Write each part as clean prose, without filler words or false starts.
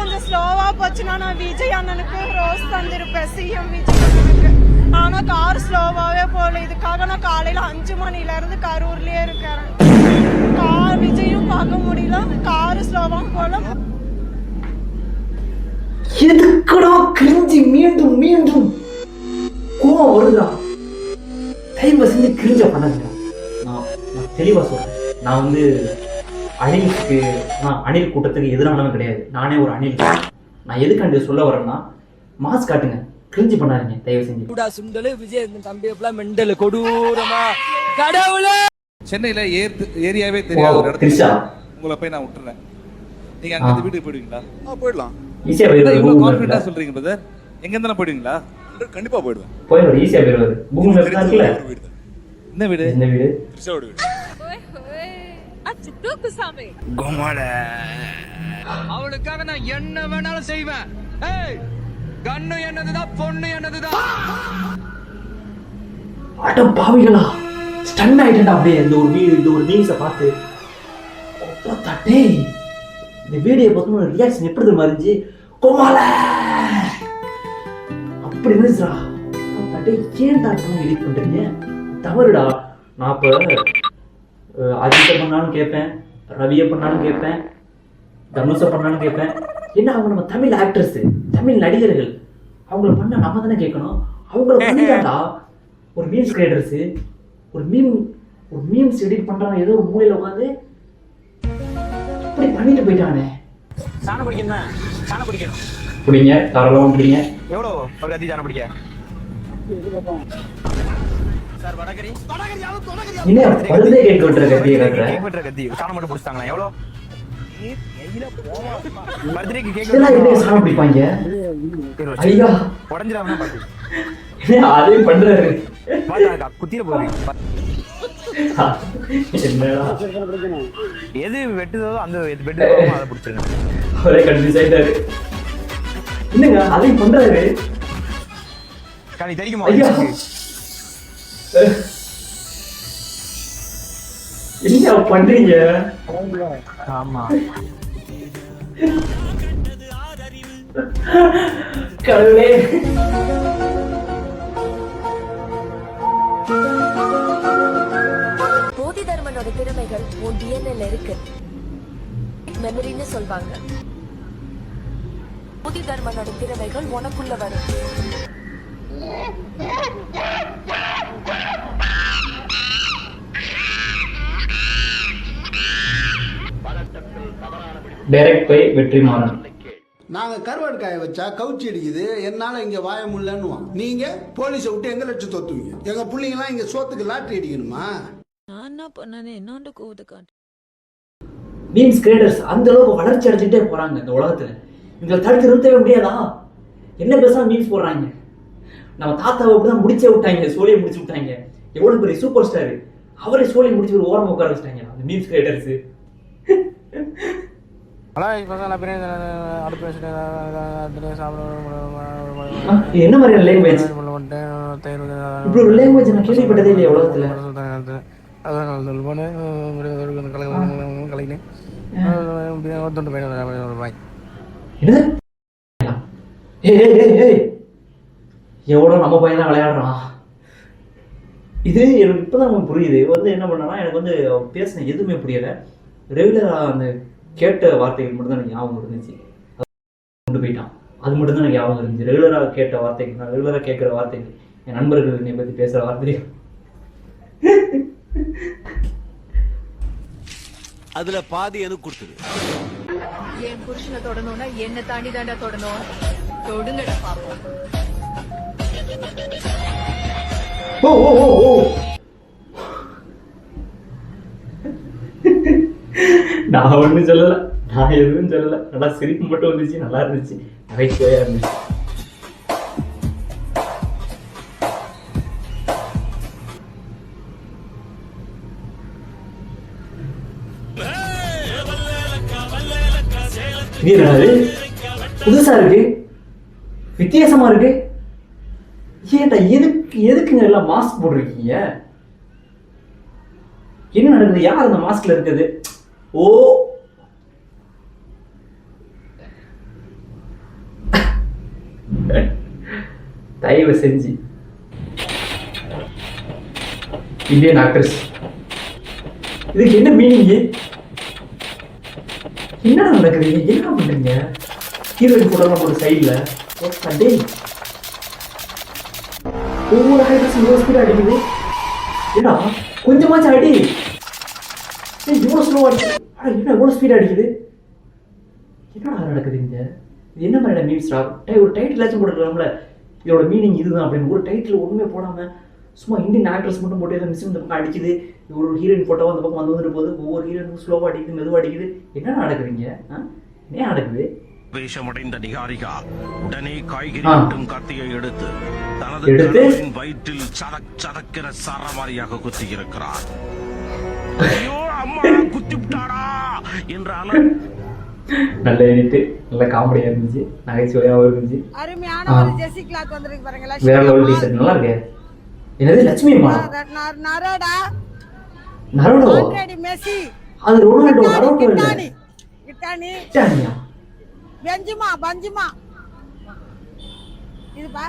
கொஞ்சம் ஸ்லோவா போச்சுன்னா நான் விஜய் அண்ணனுக்கு ரோஸ் தந்திருப்பேன், சிஎம் விஜய் அண்ணனுக்கு. ஆனா கார் ஸ்லோவாவே போல. இதுக்காக நான் காலையில 5 மணில இருந்து கரூர்லயே இருக்கிறேன். கார் விஜயும் பார்க்க முடியல, கார் ஸ்லோவாவும் போல. எதுக்குடா கிரிஞ்சி மீண்டும் மீண்டும் கோவம் வருதா? தயவு செஞ்சு கிரிஞ்ச பண்ணாங்க. நான் தெளிவா சொல்றேன். நான் வந்து அணில் கூட்டத்துக்கு எதிரானவன் கிடையாது. நானே ஒரு அணில். நான் எதுக்காண்டி சொல்ல வரேன்னா, மாஸ் காட்டுங்க, கிரிஞ்சு பண்ணாதீங்க தயவு செஞ்சு. சுண்டலு விஜய் தம்பி மெண்டல் கொடூரமா கடவுளே. சென்னையில ஏரியாவே தெரியாத ஒரு இடத்துல உங்களை போய் நான் விட்டுறேன். நீங்க அங்க வீட்டுக்கு போயிடுவீங்களா? போயிடலாம். ஈஸியா போயிடுவாரு. இவ்வளவு கான்ஃபிடென்ட்டா சொல்றீங்க பிரதர். எங்க இருந்தாலும் போயிடுவீங்களா? கண்டிப்பா போயிடுவேன். போயிடுவாரு, ஈஸியா போயிடுவாரு. பூமி மேப்ல இருக்குல. என்ன வீடு? இந்த வீடு கிறிஸ்டோட வீடு. அச்சு சாமி கோமாள. அவளுக்காக நான் என்ன வேணாலும் செய்வேன். ஏய், கண்ணு என்னதுதான், பொண்ணு என்னதுதான். அட பாவிகளா, ஸ்டன் ஆயிட்டா அப்படியே இந்த ஒரு மீம்ஸை பார்த்து. டேய், இந்த வீடியோ பார்த்து ரியாக்ஷன் எப்படி தெரியுமா இருந்துச்சு? கோமாள அப்படி இருந்துச்சுடா. ஏன் தான் எடிட் பண்றீங்க? தவறுடா. நான் இப்போ அஜித்தை பண்ணாலும் கேட்பேன், ரவியை பண்ணாலும் கேட்பேன், தனுஷை பண்ணாலும் கேட்பேன். ஏன்னா அவங்க நம்ம தமிழ் ஆக்டர்ஸ், தமிழ் நடிகர்கள். அவங்கள பண்ண நம்ம தானே கேட்கணும். அவங்கள பண்ணிட்டாண்டா ஒரு மீம்ஸ் கிரியேட்டர்ஸ். ஒரு மீம்ஸ் எடிட் பண்றாங்க ஏதோ ஒரு மூலையில உட்காந்து இப்படி பண்ணிட்டு போயிட்டானே. சாணம் பிடிக்கணும், சாணம் பிடிக்கணும். பிடிங்க, தாராளமாக பிடிங்க. எவ்வளோ ஒரு கத்தி சாணம் பிடிக்க? சார் வடகரி என்ன பழுதே கேக் வெட்டுற கத்தியை காட்டுற? கேக் வெட்டுற கத்தி சாணம் மட்டும் பிடிச்சாங்களா? எவ்வளோ பர்த்டேக்கு கேக் இதெல்லாம் என்ன சாணம் பிடிப்பாங்க? ஐயா உடஞ்சிடாம பாத்து அதையும் பண்றாரு. குத்திர போறீங்க. என்னடா எது வெட்டுதோ அந்த வெட்டு அதை பிடிச்சிருங்க. ஒரே கன்ஃபியூஸ் ஆயிட்டாரு. என்னங்க அதையும் பண்றாரு? காலி தெரியுமா? என்ன பண்றீங்க? ஆமா கடவுளே. போதி தர்மனோட திறமைகள் உன் டிஎன்ஏல இருக்கு. மெமரின்னு சொல்வாங்க. போதி தர்மனோட திறமைகள் உனக்குள்ள வரும். Direct by Vetrimaaran. நாங்க கருவாடு காய வச்சா கவுச்சி அடிக்குது, என்னால இங்க வாய முடியலன்னுவான். நீங்க போலீஸை விட்டு எங்க லட்சம் தொத்துவீங்க. எங்க பிள்ளைங்கலாம் இங்க சோத்துக்கு லாட்டரி அடிக்கணுமா? நான் என்ன பண்ணனே என்னோட கோவத்தை காட்டு. மீம்ஸ் கிரியேட்டர்ஸ் அந்த அளவுக்கு வளர்ச்சி அடைஞ்சிட்டே போறாங்க இந்த உலகத்துல. இவங்களை தடுத்து நிறுத்தவே முடியாதா? என்ன பேசாம மீம்ஸ் போடுறாங்க. நம்ம தாத்தாவை அப்படிதான் முடிச்சே விட்டாங்க, சோழியை முடிச்சு விட்டாங்க. எவ்வளவு பெரிய சூப்பர் ஸ்டார், அவரே சோழியை முடிச்சு ஒரு ஓரமா உட்கார வச்சிட்டாங்க அந்த மீம்ஸ் கிரியேட்டர்ஸ். என்ன மாதிரியான லாங்குவேஜ்? இப்படி ஒரு லாங்குவேஜ் நான் கேள்விப்பட்டதே இல்லையா உலகத்துல. எவ்வளோ நம்ம பையன் தான் விளையாடுறான். இது எனக்கு இப்போதான் புரியுது. வந்து என்ன பண்ணனா, எனக்கு வந்து பேசின எதுவுமே புரியலை. ரெகுலராக அந்த கேட்ட வார்த்தைகள் மட்டும் தான் எனக்கு ஞாபகம் இருந்துச்சு. கொண்டு போயிட்டான், அது மட்டும் தான் எனக்கு ஞாபகம் இருந்துச்சு. ரெகுலராக கேட்ட வார்த்தைகள், நான் ரெகுலராக கேட்குற வார்த்தைகள், என் நண்பர்கள் என்னை பற்றி பேசுகிற வார்த்தைகள். அதுல பாதி எனக்கு கொடுத்துரு. என் புருஷனை தொடணும்னா என்ன தாண்டி தாண்டா தொடணும். தொடுங்கடா பாப்போம். ஓ ஓ ஓ ஓ, நான் ஒன்றும் சொல்லலை, நான் எதுவும் சொல்லலை. நல்லா சிரிப்பு மட்டும் வந்துச்சு, நல்லா இருந்துச்சு, நகைச்சுவையா இருந்துச்சு. புதுசா இருக்கு, வித்தியாசமா இருக்கு. ஏன்டா எதுக்குங்க எல்லாம் மாஸ்க் போட்டிருக்கீங்க? என்ன நடக்குது? யார் அந்த மாஸ்க்ல இருக்குது? ஓ தயவு செஞ்சு இந்தியன் ஆக்ட்ரஸ் இதுக்கு என்ன மீனிங்? என்ன நடக்குது? என்ன பண்றீங்க? ஹீரோயின் போட்டோலாம் போட்டு சைட்ல டே ஒவ்வொரு ஆக்ட்ரஸ் இவ்வளோ ஸ்பீட் அடிக்குது. ஏடா கொஞ்சமாச்சும் அடி. இவ்வளோ ஸ்லோவா அடிக்குது. என்ன இவ்வளோ ஸ்பீட் அடிக்குது? என்னடா நடக்குது இங்க? இது என்ன மாதிரியான மீம்ஸ்? ஒரு டைட்டில் போட்டுக்கலாம்ல, இதோட மீனிங் இதுதான் அப்படின்னு. ஒரு டைட்டில் ஒண்ணுமே போடாம சும்மா இந்தியன் ஆக்ட்ரஸ் மட்டும் போட்டு மிஸ் இந்த பக்கம் அடிக்குது. ஒரு ஹீரோயின் போட்டோ அந்த பக்கம் வந்துட்டு போகுது. ஒவ்வொரு ஹீரோயினும் ஸ்லோவா அடிக்குது, மெதுவா அடிக்குது. என்ன நடக்குதுங்க? என்ன நடக்குது? வேஷமடைந்த நிகாரிகா உடனே காய்கறி மற்றும் கத்தியை எடுத்து தனது வயிற்றில் சதக் சதக்கிற சரமாரியாக குத்தி இருக்கிறார். ஐயோ அம்மா குத்தி விட்டாரா என்ற நல்ல எடிட்டு, நல்ல காமெடியா இருந்துச்சு, நகைச்சுவையாவும் இருந்துச்சு. அருமையான ஒரு ஜெர்சி கிளாத் வந்திருக்கு பாருங்களா. வேற லெவல் டிசைன் நல்லா இருக்கு. என்னது லட்சுமி அம்மா? நரோடா நரோடா ஆல்ரெடி மெஸ்ஸி அது ரொனால்டோ. நரோடோ இல்ல, கிட்டானி கிட்டானியா? பஞ்சுமா இது பா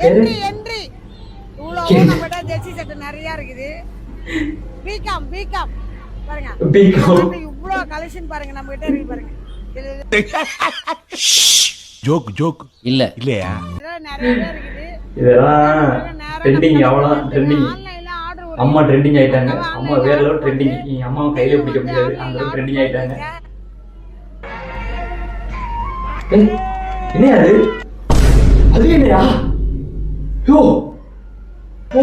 என்ட்ரி இவ்வளவு நம்மட்ட ஜெர்சி செட் நிறைய இருக்குது. பிகாம் பாருங்க, பிகாம் இவ்வளவு கலெக்ஷன் பாருங்க நம்ம கிட்ட இருக்கு பாருங்க. ஜோக் இல்லையா? நிறைய இருக்குது. இதெல்லாம் ட்ரெண்டிங். அவ்வளவுதான் ட்ரெண்டிங். அம்மா ட்ரெண்டிங் ஆயிட்டாங்க. அம்மா வேற லெவல் ட்ரெண்டிங். அம்மாவை கையில பிடிக்க முடியாது, அந்த அளவுக்கு ட்ரெண்டிங் ஆயிட்டாங்க. என்ன அது என்னையா? யோ ஓ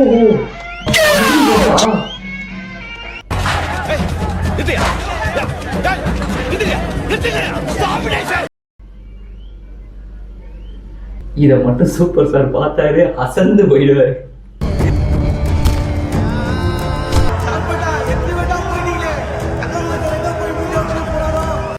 இத மட்டும் சூப்பர் ஸ்டார் பார்த்தாரு, அசந்து போயிடுவாரு.